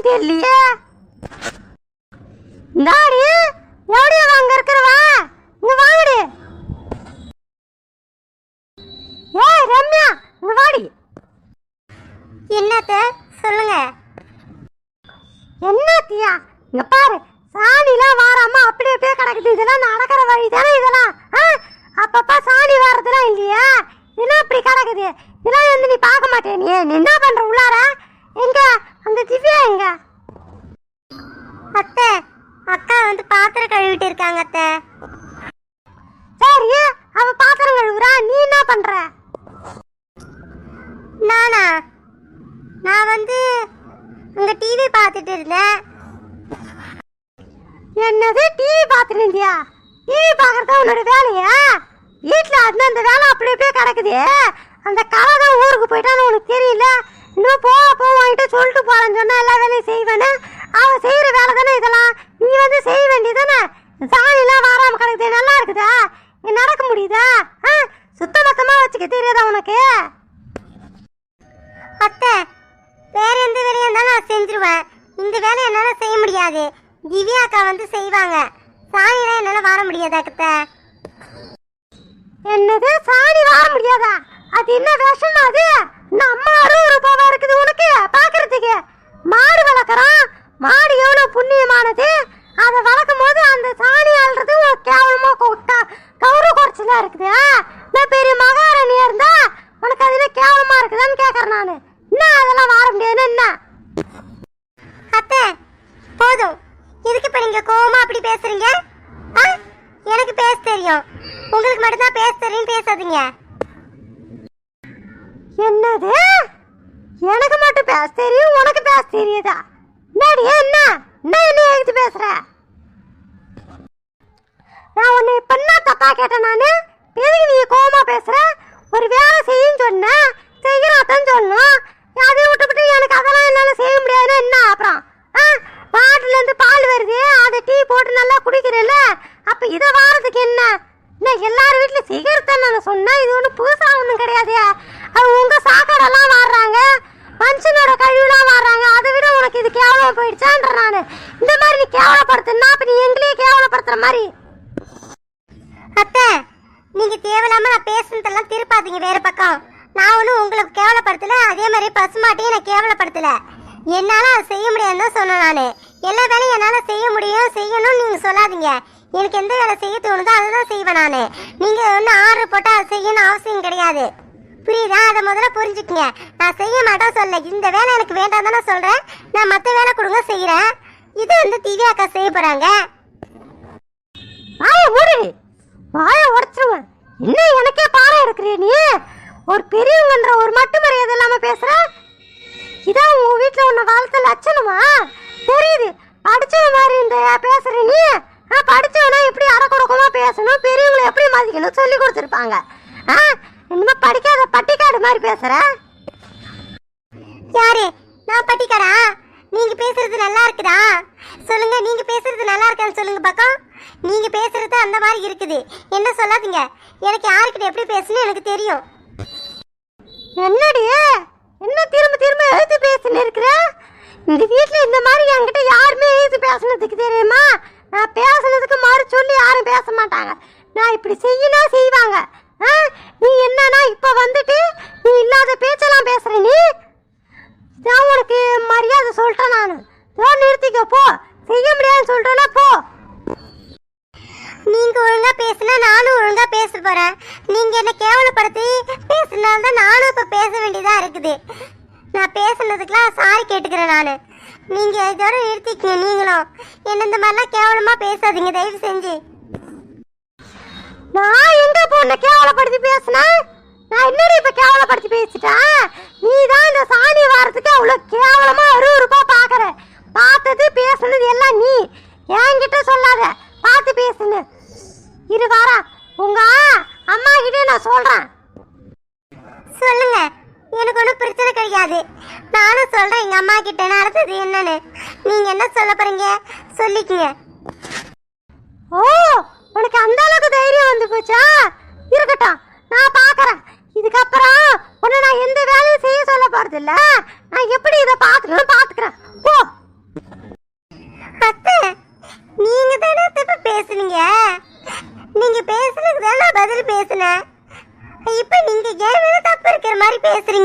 தெரியலையே. நாடி எவ்வளோ அங்க இருக்கிறவா இங்க வாடி. ஏய் ரம்யா இங்க வாடி. என்னத்த சொல்லுங்க. என்னத்தியா இங்க பாரு, சாணிலாம் வாராம அப்படியே அப்படியே கிடக்குது. இதெல்லாம் நடக்கிற வழி தானே இதெல்லாம்? அப்பப்பா சாணி வாரதெல்லாம் இல்லையா? இதெல்லாம் அப்படி கிடக்குது. இதெல்லாம் வந்து நீ பார்க்க மாட்டேன். நீ என்ன பண்ற உள்ளார? எங்க அந்த திவ்யா எங்க? அத்தை அக்கா வந்து பாத்திரம் கழுவிட்டு இருக்காங்க அத்தை. சரி, அவ பாத்திரம் கழுவுறா, நீ என்ன பண்ற? நானா? நான் வந்து அங்க டிவி பார்த்துட்டு இருந்தேன். என்னது டிவி பார்த்துட்டு இருந்தியா? டிவி பார்க்கறதா உன்னோட வேலையா? வீட்டில் அது அந்த வேலை அப்படி அப்படியே கிடக்குது. அந்த கலை தான் ஊருக்கு போயிட்டான்னு உனக்கு தெரியல. இன்னும் போ வாங்கிட்டு சொல்லிட்டு போறேன்னு சொன்னா எல்லா வேலையும் செய்வேன்னு. அவன் செய்யற வேலை தானே இதெல்லாம். நீ வந்து செய்ய வேண்டியதானே. சாணிலாம் வாராம கிடக்குது, நல்லா இருக்குதா? நீ நடக்க முடியுதா? சுத்தமத்தமா வச்சுக்க தெரியாதா உனக்கு? அத்தை வேற எந்த வேலையா இருந்தாலும் நான் செஞ்சிருவேன். இந்த வேலை என்னால செய்ய முடியாது. திவ்யா அக்கா வந்து செய்வாங்க. சாணிலாம் என்னால வர முடியாது அத்தை. என்னது சாணி வார முடியாதா? அது என்ன விஷம் அது? நம்ம 60 ரூபாவா இருக்குது உனக்கு பாக்குறதுக்கு? மாடு வளர்க்குறோம். மாடு எவ்வளவு புண்ணியமானது. அதை வளர்க்கும் போது அந்த சாணி ஆள்றது உனக்கு கேவலமா கௌரவ குறைச்சலா இருக்குது. நான் பெரிய மகாராணியா இருந்தா உனக்கு அதுல கேவலமா இருக்குதான்னு கேட்கறேன் நானு. என்ன அதெல்லாம் வார முடியாது என்ன? அத்தை போதும். எதுக்கு இப்ப நீங்க கோவமா அப்படி பேசுறீங்க? எனக்கு பேச தெரியும். உங்களுக்கு மட்டும்தான் பேச தெரியும். பேசாதீங்க. என்னது? எனக்கு மட்டும் பேச தெரியும், உனக்கு பேச தெரியுதா? என்னடி என்ன எழுதி பேசுற? நான் உன்னை இப்ப என்ன தப்பா கேட்டேன் நானு? எதுக்கு நீ கோவமா பேசுற? ஒரு வேலை செய்யும் சொன்ன, செய்யறாதான் சொல்லணும். அதை விட்டுவிட்டு எனக்கு அதெல்லாம் என்னால செய்ய முடியாதுன்னு என்ன அப்புறம்? மாட்டுல இருந்து பால் வருது, அதை டீ போட்டு நல்லா குடிக்கிறல்ல, அப்ப இதை வாரதுக்கு என்ன? எல்லாரும் வீட்டுல செய்யறதுன்னு நான் சொன்னேன். இது ஒண்ணு புதுசா ஒண்ணும் கிடையாது. அது உங்க சாக்கடெல்லாம் வாடுறாங்க, மனுஷனோட கழிவுலாம் வாடுறாங்க. அதை விட உனக்கு இது கேவலமா போயிடுச்சான்ற நானு. இந்த மாதிரி நீ கேவலப்படுத்துனா அப்ப நீ எங்களையே கேவலப்படுத்துற மாதிரி. அத்தை நீங்க தேவையில்லாம நான் பேசுனதெல்லாம் திருப்பாதீங்க வேற பக்கம். நான் ஒன்றும் உங்களுக்கு கேவலப்படுத்தல. அதே மாதிரி பசுமாட்டையும் நான் கேவலப்படுத்தல. என்னால அதை செய்ய முடியாதுன்னு தான் சொன்னேன் நானு. எல்லா வேலையும் என்னால செய்ய முடியும், செய்யணும்னு நீங்க சொல்லாதீங்க. எனக்கு எந்த வேலை செய்ய தோணுதோ அதை தான் செய்வேன் நானு. நீங்க ஒன்றும் ஆர்டர் போட்டு அதை செய்யணும் அவசியம் கிடையாது. புரியுதா? அதை முதல்ல புரிஞ்சுக்குங்க. நான் செய்ய மாட்டேன் சொல்ல. இந்த வேலை எனக்கு வேண்டாம் தானே சொல்றேன். நான் மற்ற வேலை கொடுங்க செய்யறேன். இது வந்து திவ்யா அக்கா செய்ய போறாங்க. வாய உடைச்சிருவேன். என்ன எனக்கே பாடம் எடுக்கிறிய நீ? ஒரு பெரியவங்கன்ற ஒரு மட்டு மரியாதை இல்லாம பேசுற. இதான் உங்க வீட்டுல உன்னை வளர்த்த லட்சணமா? தெரியுது. படிச்சவ மாதிரி இந்த பேசுற நீ. படிச்சவனா எப்படி அடக்குடக்கமா பேசணும், பெரியவங்களை எப்படி மதிக்கணும் சொல்லி கொடுத்துருப்பாங்க. இனிமே படிக்காத பட்டிக்காடு மாதிரி பேசுற. யாரு? நான் பட்டிக்காடா? நீங்க பேசுறது நல்லா இருக்குதா சொல்லுங்க. நீங்க பேசுறது நல்லா இருக்கான்னு சொல்லுங்க பக்கம். நீங்க பேசுறது அந்த மாதிரி இருக்குது. என்ன சொல்லாதீங்க. எனக்கு யாருக்கிட்ட எப்படி பேசணும் எனக்கு தெரியும். என்னடி என்ன திரும்ப திரும்ப எழுத்து பேசின்னு இருக்கிற? இந்த வீட்டுல இந்த மாதிரி என்கிட்ட யாருமே எழுத்து பேசுனதுக்கு தெரியுமா? நான் பேசுனதுக்கு மறு சொல்லி யாரும் பேச மாட்டாங்க. நான் இப்படி செய்யணும் செய்வாங்க. நீ என்னன்னா இப்ப வந்துட்டு நீ இல்லாத பேச்செல்லாம் பேசுற. நீ நான் உனக்கு மரியாதை சொல்லிட்டேன் நானு. நிறுத்திக்க போ. செய்ய முடியாதுன்னு சொல்லிட்டேன்னா போ. நீங்க ஒழுங்கா பேசினா நானும் ஒழுங்கா பேச போறேன். நீங்க என்ன கேவலப்படுத்தி பேசினால்தான் நானும் இப்ப பேச வேண்டியதா இருக்குது. நான் பேசுனதுக்கெல்லாம் சாரி கேட்டுக்கிறேன் நானு. நீங்க இதோட நிறுத்திக்கங்க. நீங்களும் என்ன இந்த மாதிரிலாம் கேவலமா பேசாதீங்க தயவு செஞ்சு. நான் எங்க பொண்ணை கேவலப்படுத்தி பேசினேன்? நான் என்னடி இப்ப கேவலப்படுத்தி பேசிட்டேன்? நீ தான் இந்த சாணி வாரத்துக்கு அவ்வளவு கேவலமா 60 ரூபாய் பாக்குற. பார்த்தது பேசுனது எல்லாம் நீ. என்கிட்ட சொல்லாத பார்த்து பேசுன்னு. இரு வாரா உங்க அம்மா கிட்டே நான் சொல்றேன். சொல்லுங்க. எனக்கு ஒன்றும் பிரச்சனை கிடையாது. நானும் சொல்றேன் எங்க அம்மா கிட்ட நடந்தது என்னன்னு. நீங்க என்ன சொல்ல போறீங்க சொல்லிக்கங்க. ஓ உனக்கு அந்த அளவுக்கு தைரியம் வந்து போச்சா? இருக்கட்டும், நான் பாக்குறேன். இதுக்கப்புறம் உன்னை நான் எந்த வேலையும் செய்ய சொல்ல போறது இல்ல. நான் எப்படி இதை பாத்துக்கிறேன் போ.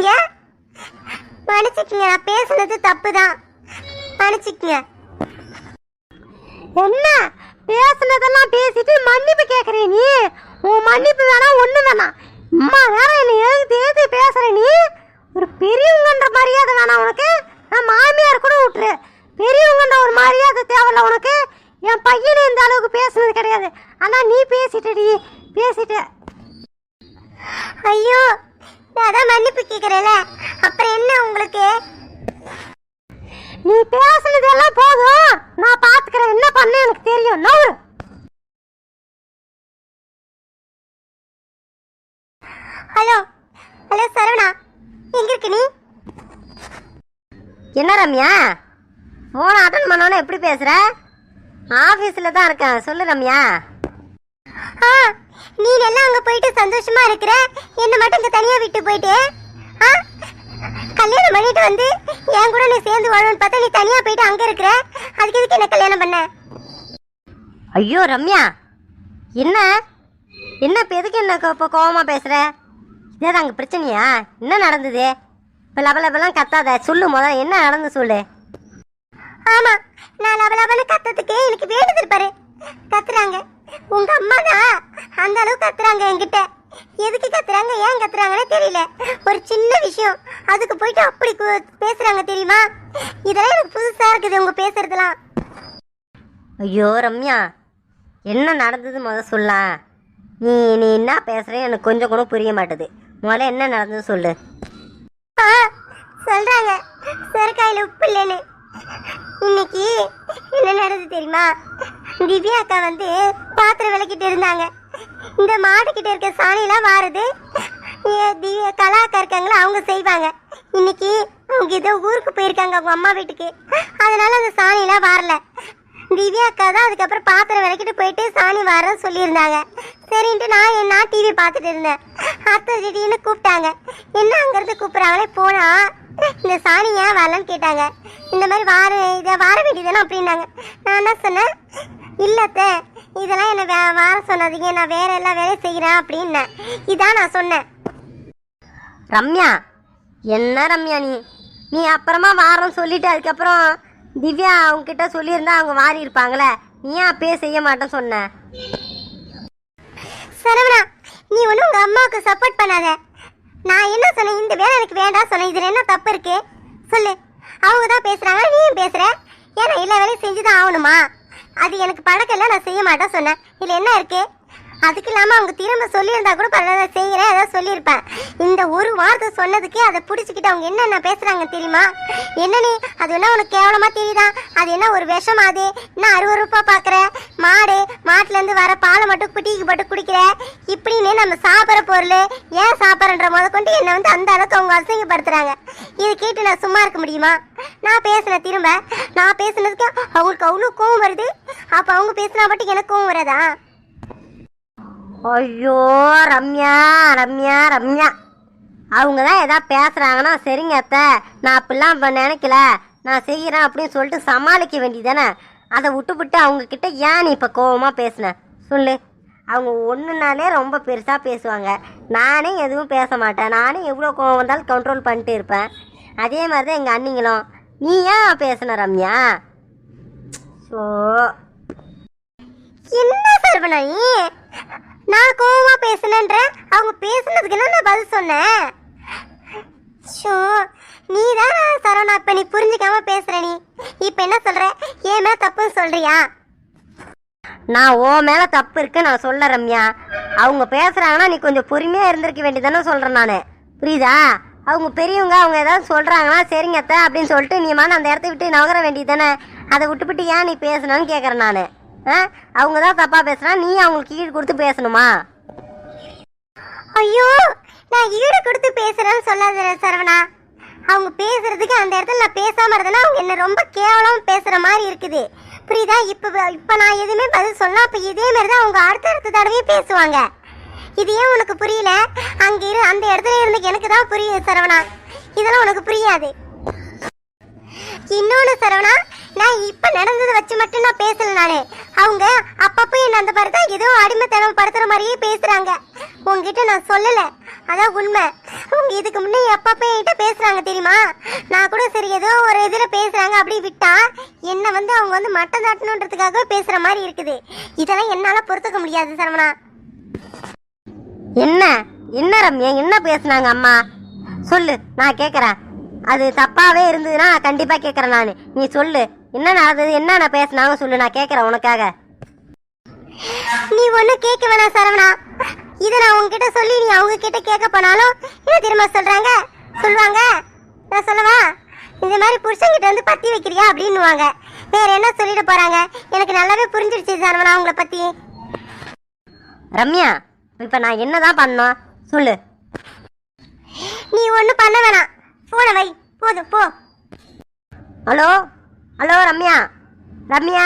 நீங்க மன்னிச்சுக்கங்க, நான் பேசுனது தப்பு தான், மன்னிச்சுக்கங்க. என்ன பேசுனதெல்லாம் பேசிட்டு மன்னிப்பு கேக்குறே நீ? உன் மன்னிப்பு வேணாம், ஒண்ணு வேணாம். அம்மா வேற என்ன எழுதி பேசுற நீ? ஒரு பெரியவங்கன்ற மரியாதை வேணாம் உனக்கு? நான் மாமியார் கூட விட்டுரு, பெரியவங்கன்ற ஒரு மரியாதை தேவையில்ல உனக்கு. என் பையனை இந்த அளவுக்கு பேசுனது கிடையாது, ஆனா நீ பேசிட்டடி, பேசிட்ட. ஐயோ, நான் தான் மன்னிப்பு கேக்குறேன்ல, அப்புறம் என்ன உங்களுக்கு? நீ பேசுனதெல்லாம் போதும், நான் பாத்துக்கிறேன், என்ன பண்ண எனக்கு தெரியும். நவுறு. ஹலோ ஹலோ சரவணா, எங்க இருக்க நீ? என்ன ரம்யா, போன அட்டன் பண்ணோன்னு எப்படி பேசுற? ஆபீஸ்ல தான் இருக்கேன், சொல்லு ரம்யா. ஆ, நீ எல்லாம் அங்க போயிட்டு சந்தோஷமா இருக்கிற, என்ன மட்டும் இங்க தனியா விட்டு போயிட்டு, ஆ, கல்யாணம் பண்ணிட்டு வந்து என் கூட நீ சேர்ந்து வாழணும்னு பார்த்தா நீ தனியா போயிட்டு அங்க இருக்கிற, அதுக்கு எதுக்கு என்ன கல்யாணம் பண்ண? ஐயோ ரம்யா, என்ன என்ன இப்போ எதுக்கு என்ன இப்போ கோவமா பேசுற? இதே அங்கே பிரச்சனையா? என்ன நடந்தது? இப்போ லபலபெல்லாம் கத்தாத, சொல்லு முதல்ல என்ன நடந்து சொல்லு. ஆமா, நான் லபலபன்னு கத்ததுக்கு எனக்கு வேண்டுதல் பாரு, கத்துறாங்க. உங்க அம்மா தான் அந்த அளவு கத்துறாங்க என்கிட்ட. எதுக்கு கத்துறாங்க, ஏன் கத்துறாங்கன்னு தெரியல. ஒரு சின்ன விஷயம் அதுக்கு போயிட்டு அப்படி பேசுறாங்க தெரியுமா? இதெல்லாம் எனக்கு புதுசா இருக்குது உங்க பேசுறதுலாம். ஐயோ ரம்யா, என்ன நடந்தது முதல்ல சொல்லா. நீ நீ என்ன பேசுற எனக்கு கொஞ்சம் கூட புரிய மாட்டேது. முதல்ல என்ன நடந்தது சொல்லு. ஆ, சொல்றாங்க செருக்காயில உப்பு இல்லைன்னு. இன்னைக்கு என்ன நடந்தது தெரியுமா? திவ்யா அக்கா வந்து பாத்திரம் விளக்கிட்டு இருந்தாங்க. இந்த மாட்டுக்கிட்ட இருக்க சாணியெல்லாம் வாருது திவ்யா கலாக்கா இருக்காங்களா, அவங்க செய்வாங்க. இன்னைக்கு அவங்க ஏதோ ஊருக்கு போயிருக்காங்க அவங்க அம்மா வீட்டுக்கு, அதனால அந்த சாணியெல்லாம் வாரல. திவ்யா அக்கா தான் அதுக்கப்புறம் பாத்திரம் விளக்கிட்டு போயிட்டு சாணி வாரன்னு சொல்லியிருந்தாங்க. சரின்ட்டு நான் டிவி பார்த்துட்டு இருந்தேன். அத்தை திடீர்னு கூப்பிட்டாங்க. என்ன அங்கிருந்து கூப்பிட்றாங்களே, போனா இந்த சாணி ஏன் வரலன்னு கேட்டாங்க. இந்த மாதிரி இதை வார வேண்டியதானே அப்படின்னாங்க. நான் என்ன சொன்னேன், இல்லத்த இதெல்லாம் என்ன வார சொன்னாதீங்க, நான் வேற எல்லா வேலையும் செய்கிறேன் அப்படின்னேன். இதான் நான் சொன்னேன். ரம்யா, என்ன ரம்யா நீ அப்புறமா வாரம் சொல்லிட்டு அதுக்கப்புறம் திவ்யா அவங்க கிட்ட சொல்லியிருந்தா அவங்க வாரி இருப்பாங்களே, நீ ஏன் அப்பயே செய்ய மாட்டேன்னு சொன்ன? சரவணா, நீ ஒன்றும் உங்கள் அம்மாவுக்கு சப்போர்ட் பண்ணாத. நான் என்ன சொன்னேன், இந்த வேலை எனக்கு வேண்டாம் சொன்னேன். இதில் என்ன தப்பு இருக்கு சொல்லு? அவங்க தான் பேசுகிறாங்க, நீயும் பேசுகிற. ஏன்னா எல்லா வேலையும் செஞ்சு தான் ஆகணுமா? அது எனக்கு பழக்கல, நான் செய்ய மாட்டேன் சொன்னேன். இதில் என்ன இருக்கு? அதுக்கு இல்லாமல் அவங்க திரும்ப சொல்லியிருந்தா கூட பரவாயில்ல, செய்கிறேன் ஏதாவது சொல்லியிருப்பேன். இந்த ஒரு வார்த்தை சொன்னதுக்கு அதை பிடிச்சிக்கிட்டு அவங்க என்னென்ன பேசுகிறாங்க தெரியுமா? என்ன நீ அது என்ன உனக்கு கேவலமாக தெரியுதா? அது என்ன ஒரு விஷம்? அது என்ன அருவருப்பாக பார்க்குற? மாட்டுலேருந்து வர பாலை மட்டும் குட்டிக்கு போட்டு குடிக்கிற, இப்படின்னு நம்ம சாப்பிட்ற பொருள் ஏன் சாப்பிட்றன்ற முத கொண்டு என்னை வந்து அந்த அளவுக்கு அவங்க அசிங்கப்படுத்துகிறாங்க. இதை கேட்டு நான் சும்மா இருக்க முடியுமா? நான் பேசுனேன், திரும்ப நான் பேசுனதுக்கு அவங்களுக்கு அவ்வளோ கோவம் வருது. அப்போ அவங்க பேசுனா மட்டும் எனக்கு கோவம் வராதா? ஐயோ ரம்யா ரம்யா ரம்யா, அவங்க தான் எதாவது பேசுகிறாங்கன்னா சரிங்க அத்தை, நான் அப்படிலாம் நினைக்கல, நான் செய்கிறேன் அப்படின்னு சொல்லிட்டு சமாளிக்க வேண்டியதானே. அதை விட்டுவிட்டு அவங்கக்கிட்ட ஏன் நீ இப்போ கோவமாக பேசுன சொல்லு? அவங்க ஒன்றுனாலே ரொம்ப பெருசாக பேசுவாங்க. நானே எதுவும் பேச மாட்டேன், நானே எவ்வளோ கோவம் வந்தாலும் கண்ட்ரோல் பண்ணிட்டு இருப்பேன். அதே மாதிரி தான் எங்கள் அண்ணிங்களும். நீ ஏன் பேசுன ரம்யா? ஸோ என்ன சரவணா நீ? நான் கோவமா பேசுனேன்ற அவங்க பேசுனதுக்கு என்ன நான் பதில் சொன்னேன்? ஷோ, நீ தான் சரவணா, இப்ப நீ புரிஞ்சுக்காம பேசுற. நீ இப்ப என்ன சொல்ற, ஏன் மேல தப்புன்னு சொல்றியா? நான் ஓ மேலே தப்பு இருக்கு நான் சொல்ல ரம்யா. அவங்க பேசுகிறாங்கன்னா நீ கொஞ்சம் பொறுமையாக இருந்திருக்க வேண்டியதானே சொல்கிறேன் நான், புரியுதா? அவங்க பெரியவங்க, அவங்க ஏதாவது சொல்கிறாங்கன்னா சரிங்க அத்தை அப்படின்னு சொல்லிட்டு நீ மேலே அந்த இடத்த விட்டு நகர வேண்டியது தானே. அதை விட்டுவிட்டு ஏன் நீ பேசணும்னு கேட்குறேன் நான். அவங்க தான் தப்பாக பேசுனா நீ அவங்களுக்கு ஈடு கொடுத்து பேசணுமா? ஐயோ, நான் ஈடு கொடுத்து பேசுறேன்னு சொல்லாத சரவணா. அவங்க பேசுறதுக்கு அந்த இடத்துல நான் பேசாம இருந்தேன்னா அவங்க என்ன ரொம்ப கேவலம் பேசுற மாதிரி இருக்குது, புரியுதா? இப்ப நான் எதுவுமே பதில் சொல்லலாம். அப்ப இதே மாதிரி தான் அவங்க அடுத்த தடவையும் பேசுவாங்க. இது ஏன் உனக்கு புரியல? அந்த இடத்துல இருந்து எனக்கு தான் புரியுது சரவணா, இதெல்லாம் உனக்கு புரியாது. இன்னொன்னு சரவணா, நான் இப்ப நடந்ததை வச்சு மட்டும் நான் பேசல நானு. அவங்க அப்பப்போ என்ன அந்த மாதிரி தான் ஏதோ அடிமைத்தனம் படுத்துற மாதிரியே பேசுறாங்க. உங்ககிட்ட நான் சொல்லல, அதான் உண்மை. அவங்க இதுக்கு முன்னே அப்பப்போ என்கிட்ட பேசுறாங்க தெரியுமா? நான் கூட சரி ஏதோ ஒரு இதுல பேசுறாங்க அப்படி விட்டா என்ன வந்து அவங்க வந்து மட்டம் தாட்டணுன்றதுக்காக பேசுற மாதிரி இருக்குது. இதெல்லாம் என்னால பொறுத்துக்க முடியாது சரவணா. என்ன என்ன ரம்யா, என்ன பேசுனாங்க அம்மா? சொல்லு, நான் கேட்குறேன். அது தப்பாவே இருந்ததுன்னா கண்டிப்பா கேட்குறேன் நான். நீ சொல்லு, என்ன நடந்தது, என்ன பேசுனாங்க சொல்லு, நான் கேட்குறேன் உனக்காக. நீ ஒன்றும் கேட்க வேணாம் சரவணா. இதை நான் உங்ககிட்ட சொல்லி நீ அவங்க கிட்ட கேட்க போனாலும் என்ன திரும்ப சொல்றாங்க சொல்லுவாங்க. நான் சொல்லவா, இந்த மாதிரி புருஷன்கிட்ட வந்து பத்தி வைக்கிறியா அப்படின்னுவாங்க. வேற என்ன சொல்லிட்டு போறாங்க? எனக்கு நல்லாவே புரிஞ்சிருச்சு சரவணா உங்களை பத்தி. ரம்யா, இப்ப நான் என்னதான் பண்ணோம் சொல்லு. நீ ஒன்றும் பண்ண வேணாம், போன வை, போதும் போ. Hello hello Ramya, Ramya.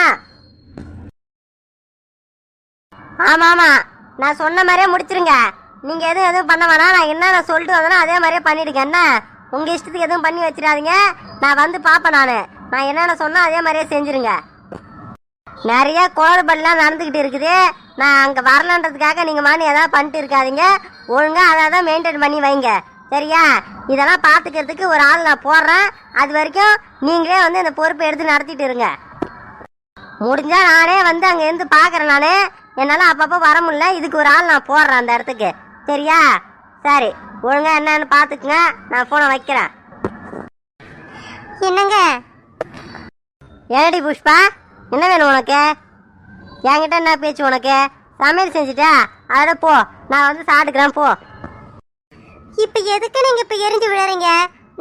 ஆமா ஆமா, நான் சொன்ன மாதிரியே முடிச்சிருங்க. நீங்க எதுவும் பண்ண வேணாம். நான் என்ன சொல்லிட்டு வந்தேனோ அதே மாதிரியே பண்ணிடுங்க. என்ன உங்க இஷ்டத்துக்கு எதுவும் பண்ணி வச்சிடாதீங்க. நான் வந்து பாப்பேன். நான் என்னென்ன சொன்னா அதே மாதிரியே செஞ்சிருங்க. நிறைய குளறுபடிலாம் நடந்துக்கிட்டு இருக்குது. நான் அங்கே வரலன்றதுக்காக நீங்கள் மாதிரி ஏதாவது பண்ணிட்டு இருக்காதீங்க. ஒழுங்காக அதை தான் மெயின்டைன் பண்ணி வைங்க, சரியா? இதெல்லாம் பார்த்துக்கிறதுக்கு ஒரு ஆள் நான் போடுறேன். அது வரைக்கும் நீங்களே வந்து இந்த பொறுப்பை எடுத்து நடத்திட்டு இருங்க. முடிஞ்சால் நானே வந்து அங்கே இருந்து பார்க்குறேன். நான் என்னால் அப்பப்போ வர முடியல, இதுக்கு ஒரு ஆள் நான் போடுறேன் அந்த இடத்துக்கு, சரியா? சரி, ஒழுங்காக என்னன்னு பார்த்துக்குங்க. நான் ஃபோனை வைக்கிறேன். என்னங்க? என்னடி புஷ்பா, என்ன வேணும் உனக்கு? என்கிட்ட என்ன பேச்சு உனக்கு? சமையல் செஞ்சுட்டா அதோட போ, நான் வந்து சாப்பிட்டுக்கிறேன் போ. இப்போ எதுக்கு நீங்க இப்போ எரிஞ்சு விழுறீங்க?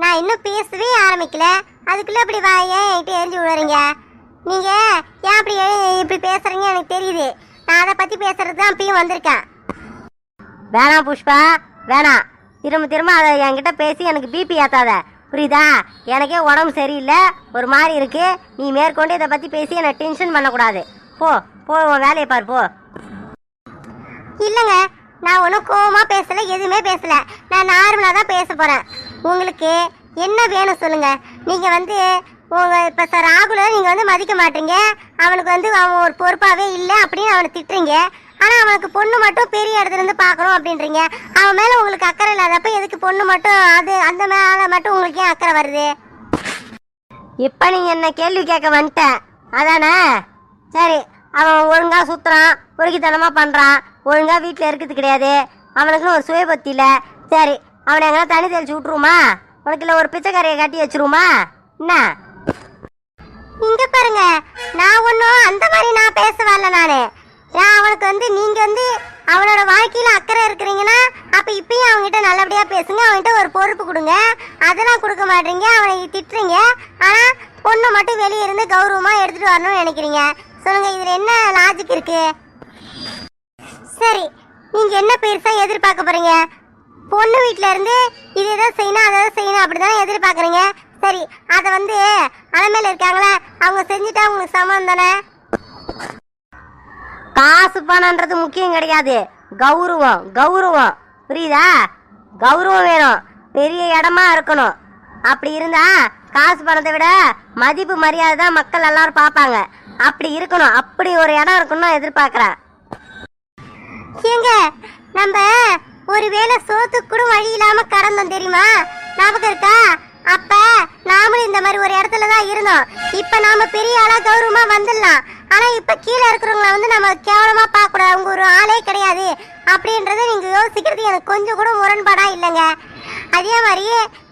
நான் இன்னும் பேசவே ஆரம்பிக்கல, அதுக்குள்ள அப்படி ஏன் என்கிட்ட எரிஞ்சு விழுறீங்க? நீங்க ஏன் அப்படி இப்படி பேசுறீங்க எனக்கு தெரியுது. நான் அதை பத்தி பேசுறது தான் இப்பயும் வந்திருக்கேன். வேணாம் புஷ்பா, வேணாம். திரும்ப திரும்ப அதை என்கிட்ட பேசி எனக்கு பிபி ஏத்தாத, புரியுதா? எனக்கே உடம்பு சரியில்லை, ஒரு மாதிரி இருக்கு. நீ மேற்கொண்டு இதை பத்தி பேசி என்னை டென்ஷன் பண்ணக்கூடாது. போ போ, உன் வேலையை பாரு போ. இல்லைங்க, நான் ஒன்றும் கோவமா பேசல, எதுவுமே பேசல. நான் நார்மலாக தான் பேச போறேன். உங்களுக்கு என்ன வேணும் சொல்லுங்க. நீங்க வந்து உங்க இப்போ ராகுல நீங்க வந்து மதிக்க மாட்டீங்க. அவனுக்கு வந்து அவன் ஒரு பொறுப்பாவே இல்லை அப்படின்னு அவனை திட்டுறீங்க. ஆனா அவனுக்கு பொண்ணு மட்டும் பெரிய இடத்துல இருந்து பார்க்கணும் அப்படின்றீங்க. அவன் மேல உங்களுக்கு அக்கறை இல்லாதப்ப எதுக்கு பொண்ணு மட்டும் அது அந்த மேல மட்டும் உங்களுக்கு ஏன் அக்கறை வருது? இப்ப நீங்க என்ன கேள்வி கேட்க வந்துட்டேன் அதானே? சரி, அவன் ஒழுங்கா சுத்துறான், பொறுக்கித்தனமா பண்றான், ஒழுங்கா வீட்டுல இருக்கிறது கிடையாது, அவனுக்குன்னு ஒரு சுயபத்தி இல்ல. சரி, அவனை எங்கன்னா தண்ணி தெளிச்சு விட்டுருமா? உனக்கு இல்ல ஒரு பிச்சைக்காரையை கட்டி வச்சிருமா என்ன? இங்க பாருங்க, நான் ஒன்றும் அந்த மாதிரி நான் பேச வரல. நான் அவனுக்கு வந்து நீங்க வந்து அவனோட வாழ்க்கையில அக்கறை இருக்கிறீங்கன்னா அப்ப இப்பயும் அவங்ககிட்ட நல்லபடியா பேசுங்க. அவன்கிட்ட ஒரு பொறுப்பு கொடுங்க. அதெல்லாம் கொடுக்க மாட்டீங்க, அவனை திட்டுறீங்க. ஆனா பொண்ணு மட்டும் வெளியே இருந்து கௌரவமா எடுத்துட்டு வரணும்னு நினைக்கிறீங்க. சொல்லுங்க, இதுல என்ன லாஜிக் இருக்கு? சரி, நீங்க என்ன பெருசா எதிர்பார்க்க போறீங்க? பொண்ணு வீட்டுல இருந்து இது எதாவது செய்யணும் அதை செய்யணும் அப்படிதானே எதிர்பார்க்குறீங்க. சரி, அதை வந்து அலமையில இருக்காங்களே அவங்க செஞ்சுட்டா உங்களுக்கு சம்மந்தம் தானே? காசு பணம்ன்றது முக்கியம் கிடையாது, கௌரவம். கௌரவம் புரியுதா? கௌரவம் வேணும், பெரிய இடமா இருக்கணும். அப்படி இருந்தா காசு பணத்தை விட மதிப்பு மரியாதை தான் மக்கள் எல்லாரும் பார்ப்பாங்க. அப்படி இருக்கணும், அப்படி ஒரு இடம் இருக்கணும் எதிர்பார்க்கிறேன். ஏங்க, நம்ம ஒருவேளை சோத்துக்கு கூட வழி இல்லாம கடந்தோம் தெரியுமா? ஞாபகம் இருக்கா? அப்ப நாமளும் இந்த மாதிரி ஒரு இடத்துல தான் இருந்தோம். இப்ப நாம பெரிய ஆளா கௌரவமா வந்துடலாம். ஆனா இப்ப கீழே இருக்கிறவங்கள வந்து நம்ம கேவலமா பார்க்க கூடாது. அவங்க ஒரு ஆளே கிடையாது அப்படின்றத நீங்க யோசிக்கிறது எனக்கு கொஞ்சம் கூட முரண்பாடா இல்லைங்க. அதே மாதிரி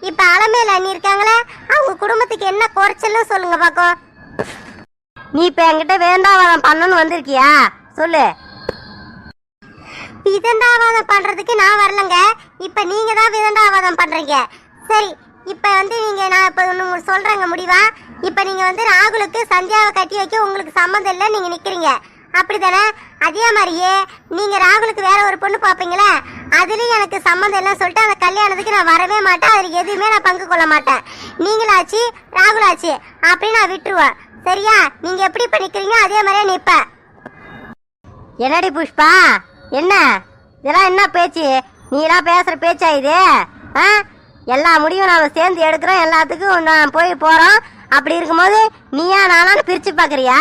இப்ப அலமேல அண்ணி இருக்காங்களே, அவங்க குடும்பத்துக்கு என்ன குறைச்சல்னு சொல்லுங்க பாக்கோம். நீ இப்ப என்கிட்ட வேண்டாவாதம் பண்ணணும்னு வந்திருக்கியா சொல்லு. விதண்டாவாதம் பண்றதுக்கு நான் வரலங்க, இப்ப நீங்க தான் விதண்டாவாதம் பண்றீங்க. சரி, இப்ப வந்து நீங்க நான் இப்ப ஒண்ணு சொல்றேங்க முடிவா. இப்ப நீங்க வந்து ராகுலுக்கு சந்தியாவை கட்டி வைக்க உங்களுக்கு சம்மந்தம் இல்லை நீங்க நிக்கிறீங்க, அப்படித்தானே? அதே மாதிரியே நீங்க ராகுலுக்கு வேற ஒரு பொண்ணு பாப்பீங்களா, அதுலயும் எனக்கு சம்மந்தம் இல்லைன்னு சொல்லிட்டு அந்த கல்யாணத்துக்கு நான் வரவே மாட்டேன். அதுல எதுவுமே நான் பங்கு கொள்ள மாட்டேன். நீங்களாச்சு ராகுலாச்சு அப்படின்னு நான் விட்டுருவேன், சரியா? நீங்க எப்படி இப்ப நிக்கிறீங்க அதே மாதிரியே நிப்ப. என்னடி புஷ்பா, என்ன இதெல்லாம் என்ன பேச்சு? நீலாம் பேசுற பேச்சா இது? எல்லா முடிவும் நாம சேர்ந்து எடுக்கிறோம், எல்லாத்துக்கும் நான் போறோம். அப்படி இருக்கும்போது நீயா நானான்னு பிரிச்சு பாக்குறியா?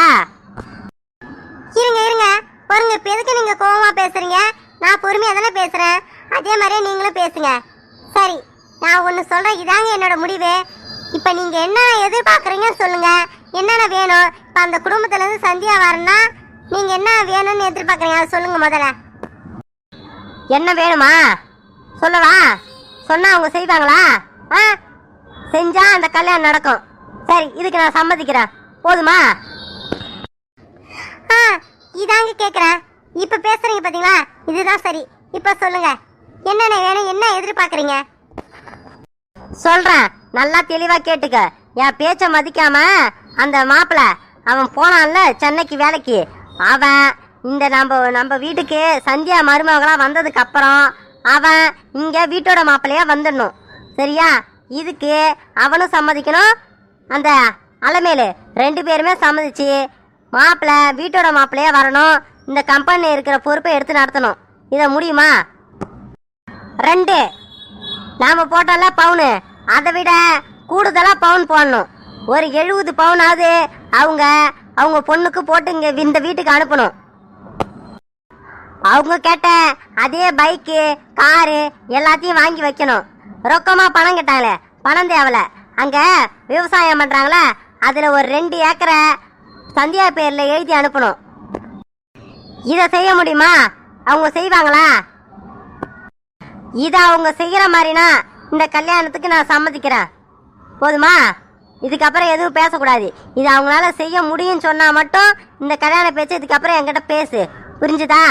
இருங்க இருங்க பாருங்க, இப்ப எதுக்கு நீங்க கோவமா பேசுறீங்க? நான் பொறுமையா தானே பேசுறேன், அதே மாதிரியே நீங்களும் பேசுங்க. சரி, நான் ஒன்னு சொல்றேன், இதாங்க என்னோட முடிவு. இப்ப நீங்க என்ன எதிர்பார்க்கறீங்கன்னு சொல்லுங்க, என்னென்ன வேணும். இப்ப அந்த குடும்பத்துல இருந்து சந்தியா வரணும்னா நீங்க என்ன வேணும்னு எதிர்பார்க்கறீங்க அதை சொல்லுங்க முதல்ல. என்ன வேணுமா சொல்லவா? சொன்னா அவங்க செய்வாங்களா? செஞ்சா அந்த கல்யாணம் நடக்கும். சரி, இதுக்கு நான் சம்மதிக்கிறேன், போதுமா? இதாங்க கேக்குறேன். இப்ப பேசுறீங்க பாத்தீங்களா, இதுதான் சரி. இப்ப சொல்லுங்க என்னென்ன வேணும், என்ன எதிர்பார்க்கறீங்க? சொல்றேன், நல்லா தெளிவா கேட்டுக்க. என் பேச்ச மதிக்காம அந்த மாப்பிள்ள அவன் போனான்ல சென்னைக்கு வேலைக்கு, அவன் இந்த நம்ம வீட்டுக்கு சந்தியா மருமகளா வந்ததுக்கு அப்புறம் அவன் இங்க வீட்டோட மாப்பிள்ளையா வந்துடணும். சரியா? இதுக்கு அவனும் சம்மதிக்கணும், அந்த அலமேலு 2 பேருமே சம்மதிச்சு மாப்பிள்ளை வீட்டோட மாப்பிள்ளையா வரணும். இந்த கம்பெனி இருக்கிற பொறுப்பை எடுத்து நடத்தணும். இதை முடியுமா? 2, நாம போட்டோம்ல பவுனு, அதை விட கூடுதலா பவுன் போடணும். ஒரு 70 பவுனாவது அவங்க பொண்ணுக்கு போட்டு இங்க இந்த வீட்டுக்கு அனுப்பணும். அவங்க கேட்ட அதே பைக்கு காரு எல்லாத்தையும் வாங்கி வைக்கணும். ரொக்கமா பணம் கேட்டாங்களே, பணம் தேவல. அங்க விவசாயம் பண்றாங்களா, அதுல ஒரு 2 ஏக்கரை சந்தியா பேர்ல எழுதி அனுப்பணும். இத செய்ய முடியுமா? அவங்க செய்வாங்களா? இத அவங்க செய்யற மாதிரினா இந்த கல்யாணத்துக்கு நான் சம்மதிக்கிறேன், போதுமா? இதுக்கப்புறம் எதுவும் பேசக்கூடாது. இது அவங்களால செய்ய முடியும்னு சொன்னா மட்டும் இந்த கல்யாண பேச்சு இதுக்கப்புறம் என்கிட்ட பேசு, புரிஞ்சுதா?